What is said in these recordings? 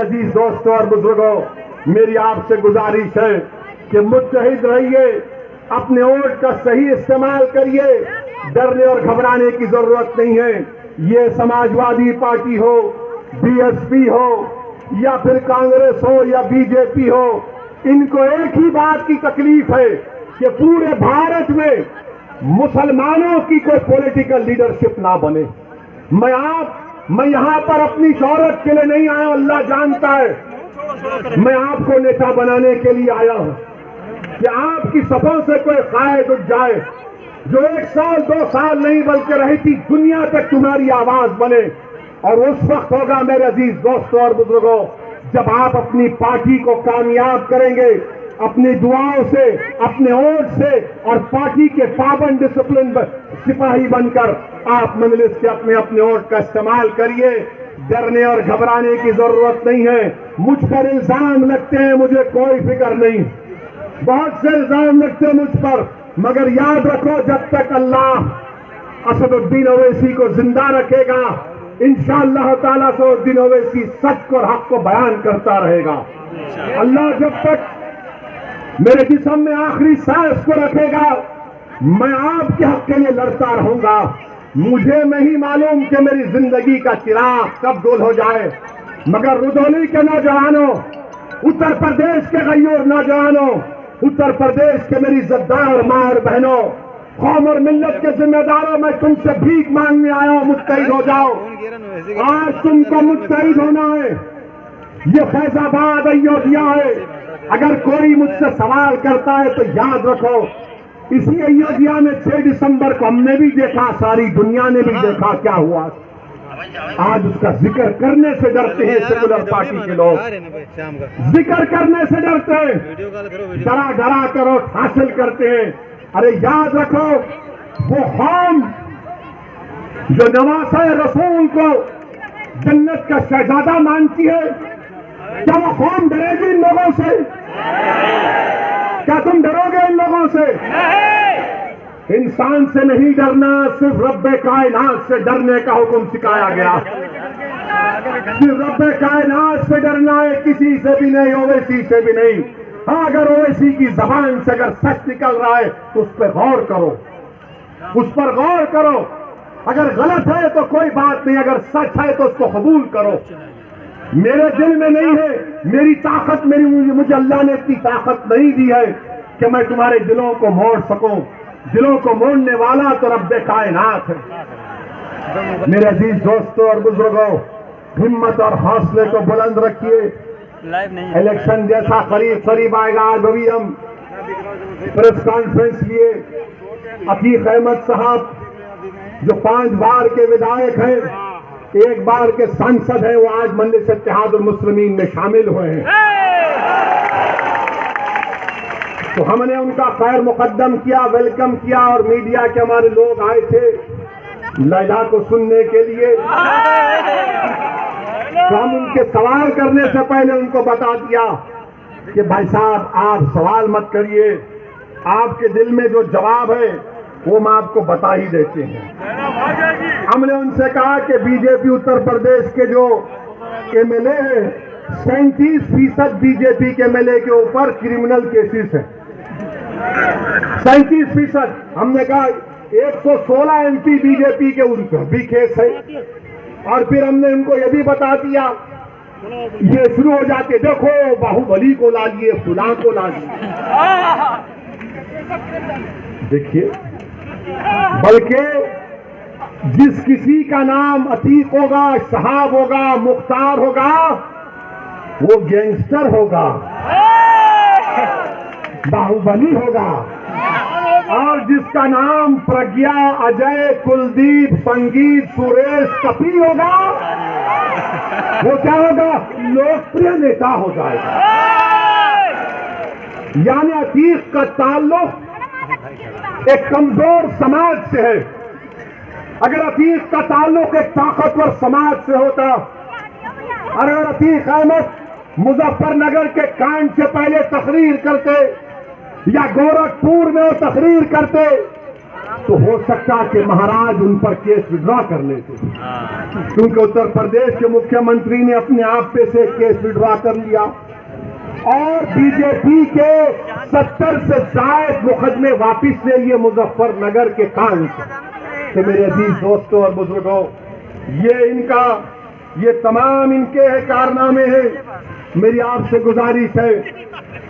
अजीज दोस्तों और बुजुर्गों, मेरी आपसे गुजारिश है कि मुत्तहिद रहिए, अपने वोट का सही इस्तेमाल करिए, डरने और घबराने की जरूरत नहीं है। ये समाजवादी पार्टी हो, बीएसपी हो या फिर कांग्रेस हो या बीजेपी हो, इनको एक ही बात की तकलीफ है कि पूरे भारत में मुसलमानों की कोई पॉलिटिकल लीडरशिप ना बने। मैं यहां पर अपनी शोहरत के लिए नहीं आया हूं, अल्लाह जानता है। मैं आपको नेता बनाने के लिए आया हूं कि आपकी सफों से कोई कायद उठ जाए, जो 1 साल 2 साल नहीं बल्कि रहती दुनिया तक तुम्हारी आवाज बने। और उस वक्त होगा मेरे अजीज दोस्तों और बुजुर्गों, जब आप अपनी पार्टी को कामयाब करेंगे, अपनी दुआओं से, अपने वोट से और पार्टी के पाबंद डिसिप्लिन सिपाही बनकर आप मजलिस के अपने वोट का इस्तेमाल करिए। डरने और घबराने की जरूरत नहीं है। मुझ पर इल्जाम लगते हैं, मुझे कोई फिक्र नहीं, बहुत से इल्जाम लगते हैं मुझ पर, मगर याद रखो, जब तक अल्लाह असदुद्दीन ओवैसी को जिंदा रखेगा, इंशाअल्लाह ताला से उद्दीन ओवैसी सच और हक को बयान करता रहेगा। अल्लाह जब तक मेरे जिस्म में आखिरी सांस को रखेगा, मैं आपके हक के लिए लड़ता रहूंगा। मुझे नहीं मालूम कि मेरी जिंदगी का चिराग कब गुल हो जाए, मगर रुदौली के नौजवानों, उत्तर प्रदेश के गयूर नौजवानों, उत्तर प्रदेश के मेरी इज्जतदार मां और बहनों, कौम और मिल्लत के जिम्मेदारों, मैं तुमसे भीख मांगने आया हूं, मुत्तहिद हो जाओ। आज तुमको मुत्तहिद होना है। ये फैजाबाद अयोध्या है। अगर कोई मुझसे सवाल करता है तो याद रखो, इसी अयोध्या में 6 दिसंबर को हमने भी देखा, सारी दुनिया ने भी देखा क्या हुआ। आज उसका जिक्र करने से डरते हैं सेकुलर पार्टी के लोग, जिक्र करने से डरते हैं, डरा डरा कर वोट हासिल करते हैं। अरे याद रखो, वो कौम जो नवासा रसूल को जन्नत का शहजादा मानती है, क्या वो कौम डरेगी इन लोगों से? क्या तुम डरोगे इन लोगों से? इंसान से नहीं डरना, सिर्फ रब्बे कायनात से डरने का हुक्म सिखाया गया। सिर्फ रब्बे कायनात से डरना है, किसी से भी नहीं, ओवैसी से भी नहीं। हाँ, अगर ओवैसी की जबान से अगर सच निकल रहा है तो उस पर गौर करो, उस पर गौर करो। अगर गलत है तो कोई बात नहीं, अगर सच है तो उसको कबूल करो। मेरे दिल में नहीं है, मेरी ताकत, मुझे अल्लाह ने इतनी ताकत नहीं दी है कि मैं तुम्हारे दिलों को मोड़ सकूं। दिलों को मोड़ने वाला तो रब्बे कायनात है। मेरे अजीज दोस्तों और बुजुर्गों, हिम्मत और हौसले को बुलंद रखिए। इलेक्शन जैसा करीब आएगा। आज अभी हम प्रेस कॉन्फ्रेंस लिए, अतीक अहमद साहब जो 5 बार के विधायक हैं, 1 बार के सांसद हैं, वो आज मजलिस इत्तेहादुल मुस्लिमीन में शामिल हुए हैं। तो हमने उनका खैर मुकद्दम किया, वेलकम किया, और मीडिया के हमारे लोग आए थे लैला को सुनने के लिए। तो हम उनके सवाल करने से पहले उनको बता दिया कि भाई साहब, आप सवाल मत करिए, आपके दिल में जो जवाब है वो हम आपको बता ही देते हैं। हमने उनसे कहा कि बीजेपी उत्तर प्रदेश के जो एमएलए हैं, 37% बीजेपी के एमएलए के ऊपर क्रिमिनल केसेस हैं। 37%। हमने कहा 116 एमपी बीजेपी के उनका भी केस है। और फिर हमने उनको ये भी बता दिया, ये शुरू हो जाते, देखो बाहुबली को ला लिए, फुला को ला लिए। देखिए, बल्कि जिस किसी का नाम अतीक होगा, शहाब होगा, मुख्तार होगा, वो गैंगस्टर होगा, बाहुबली होगा। और जिसका नाम प्रज्ञा, अजय, कुलदीप, संगीत, सुरेश, कपी होगा, वो क्या होगा? लोकप्रिय नेता हो जाएगा। यानी अतीक का ताल्लुक एक कमजोर समाज से है। अगर अतीक का ताल्लुक एक ताकतवर समाज से होता, और अगर अतीक अहमद मुजफ्फरनगर के कांड से पहले तकरीर करते या गोरखपुर में तकरीर करते, तो हो सकता कि महाराज उन पर केस विड्रॉ कर लेते, क्योंकि उत्तर प्रदेश के मुख्यमंत्री ने अपने आप पे से केस विड्रॉ कर लिया और बीजेपी के 70 से ज्यादा मुकदमे वापिस ले लिए मुजफ्फरनगर के कांड से। तो मेरे अजीज दोस्तों और बुजुर्गों, ये तमाम इनके कारनामे हैं। मेरी आपसे गुजारिश है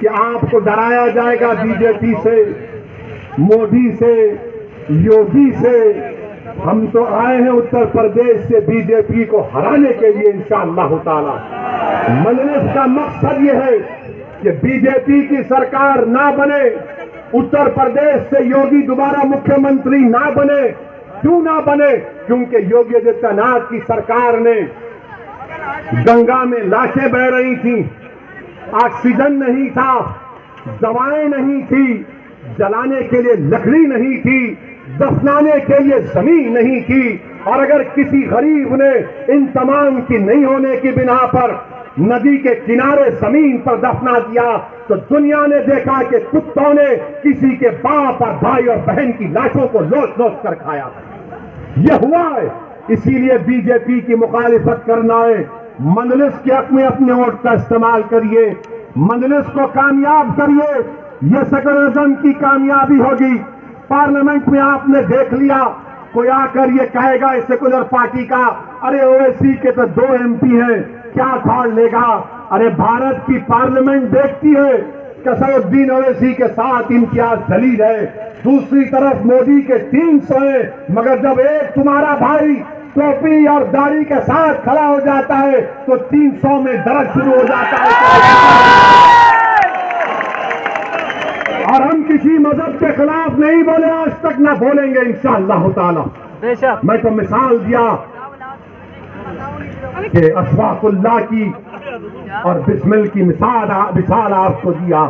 कि आपको डराया जाएगा बीजेपी से, मोदी से, योगी से। हम तो आए हैं उत्तर प्रदेश से बीजेपी को हराने के लिए इंशाअल्लाह ताला। मजलिस का मकसद ये है कि बीजेपी की सरकार ना बने, उत्तर प्रदेश से योगी दोबारा मुख्यमंत्री ना बने। क्यों ना बने? क्योंकि योगी आदित्यनाथ की सरकार ने गंगा में लाशें बह रही थी, ऑक्सीजन नहीं था, दवाएं नहीं थी, जलाने के लिए लकड़ी नहीं थी, दफनाने के लिए जमीन नहीं थी। और अगर किसी गरीब ने इन तमाम की नहीं होने की बिना पर नदी के किनारे जमीन पर दफना दिया तो दुनिया ने देखा कि कुत्तों ने किसी के बाप और भाई और बहन की लाशों को लोच लोच कर खाया। यह हुआ है, इसीलिए बीजेपी की मुखालिफत करना है। मजलिस के हक में अपने वोट का इस्तेमाल करिए, मजलिस को कामयाब करिए। यह सेकुलरिज्म की कामयाबी होगी। पार्लियामेंट में आपने देख लिया, कोई आकर ये कहेगा इस सेकुलर पार्टी का, अरे ओवैसी के तो 2 MP हैं, क्या खाड़ लेगा। अरे भारत की पार्लियामेंट देखती है कसरुद्दीन ओवैसी के साथ इम्तियाज जलील है, दूसरी तरफ मोदी के 300 है, मगर जब एक तुम्हारा भाई टोपी और दाढ़ी के साथ खड़ा हो जाता है तो 300 में दर्द शुरू हो जाता है। और हम किसी मजहब के खिलाफ नहीं बोले, आज तक ना बोलेंगे इंशाअल्लाह ताला। मैं तो मिसाल दिया कि अशफाकुल्लाह की और बिस्मिल की मिसाल आपको दिया,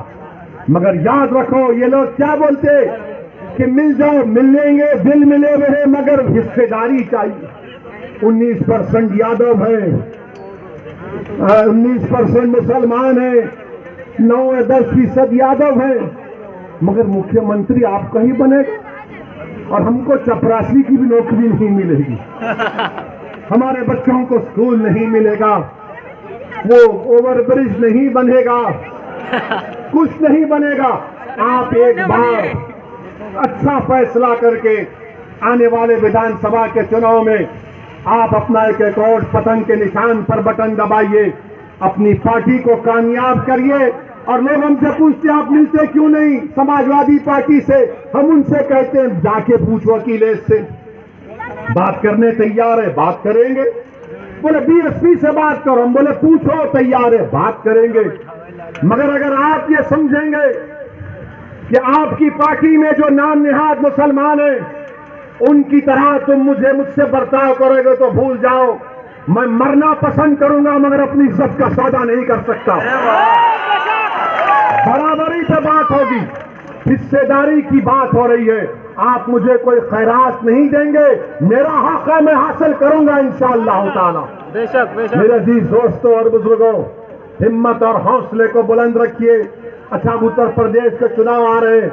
मगर याद रखो ये लोग क्या बोलते कि मिल जाओ, मिल लेंगे, दिल मिले हुए मगर हिस्सेदारी चाहिए। 19% यादव है, 19% मुसलमान है, 9 या 10% यादव है, मगर मुख्यमंत्री आपका ही बनेगा और हमको चपरासी की भी नौकरी नहीं मिलेगी, हमारे बच्चों को स्कूल नहीं मिलेगा, वो ओवरब्रिज नहीं बनेगा, कुछ नहीं बनेगा। आप एक बार अच्छा फैसला करके आने वाले विधानसभा के चुनाव में आप अपना एक अकाउंट पतंग के निशान पर बटन दबाइए, अपनी पार्टी को कामयाब करिए। और लोग हमसे पूछते आप मिलते क्यों नहीं समाजवादी पार्टी से? हम उनसे कहते हैं जाके पूछो अखिलेश से, बात करने तैयार है, बात करेंगे। बोले बीएसपी से बात करो, हम बोले पूछो, तैयार है, बात करेंगे। मगर अगर आप ये समझेंगे कि आपकी पार्टी में जो नाम निहाद मुसलमान है उनकी तरह तुम मुझसे बर्ताव करोगे तो भूल जाओ, मैं मरना पसंद करूंगा मगर अपनी इज्जत का सौदा नहीं कर सकता। बराबरी पे बात होगी, हिस्सेदारी की बात हो रही है। आप मुझे कोई खैरात नहीं देंगे, मेरा हक है, मैं हासिल करूंगा इंशाअल्लाह ताला। बेशक बेशक। मेरे अजीज दोस्तों और बुजुर्गों, हिम्मत और हौसले को बुलंद रखिए। अच्छा, उत्तर प्रदेश के चुनाव आ रहे हैं,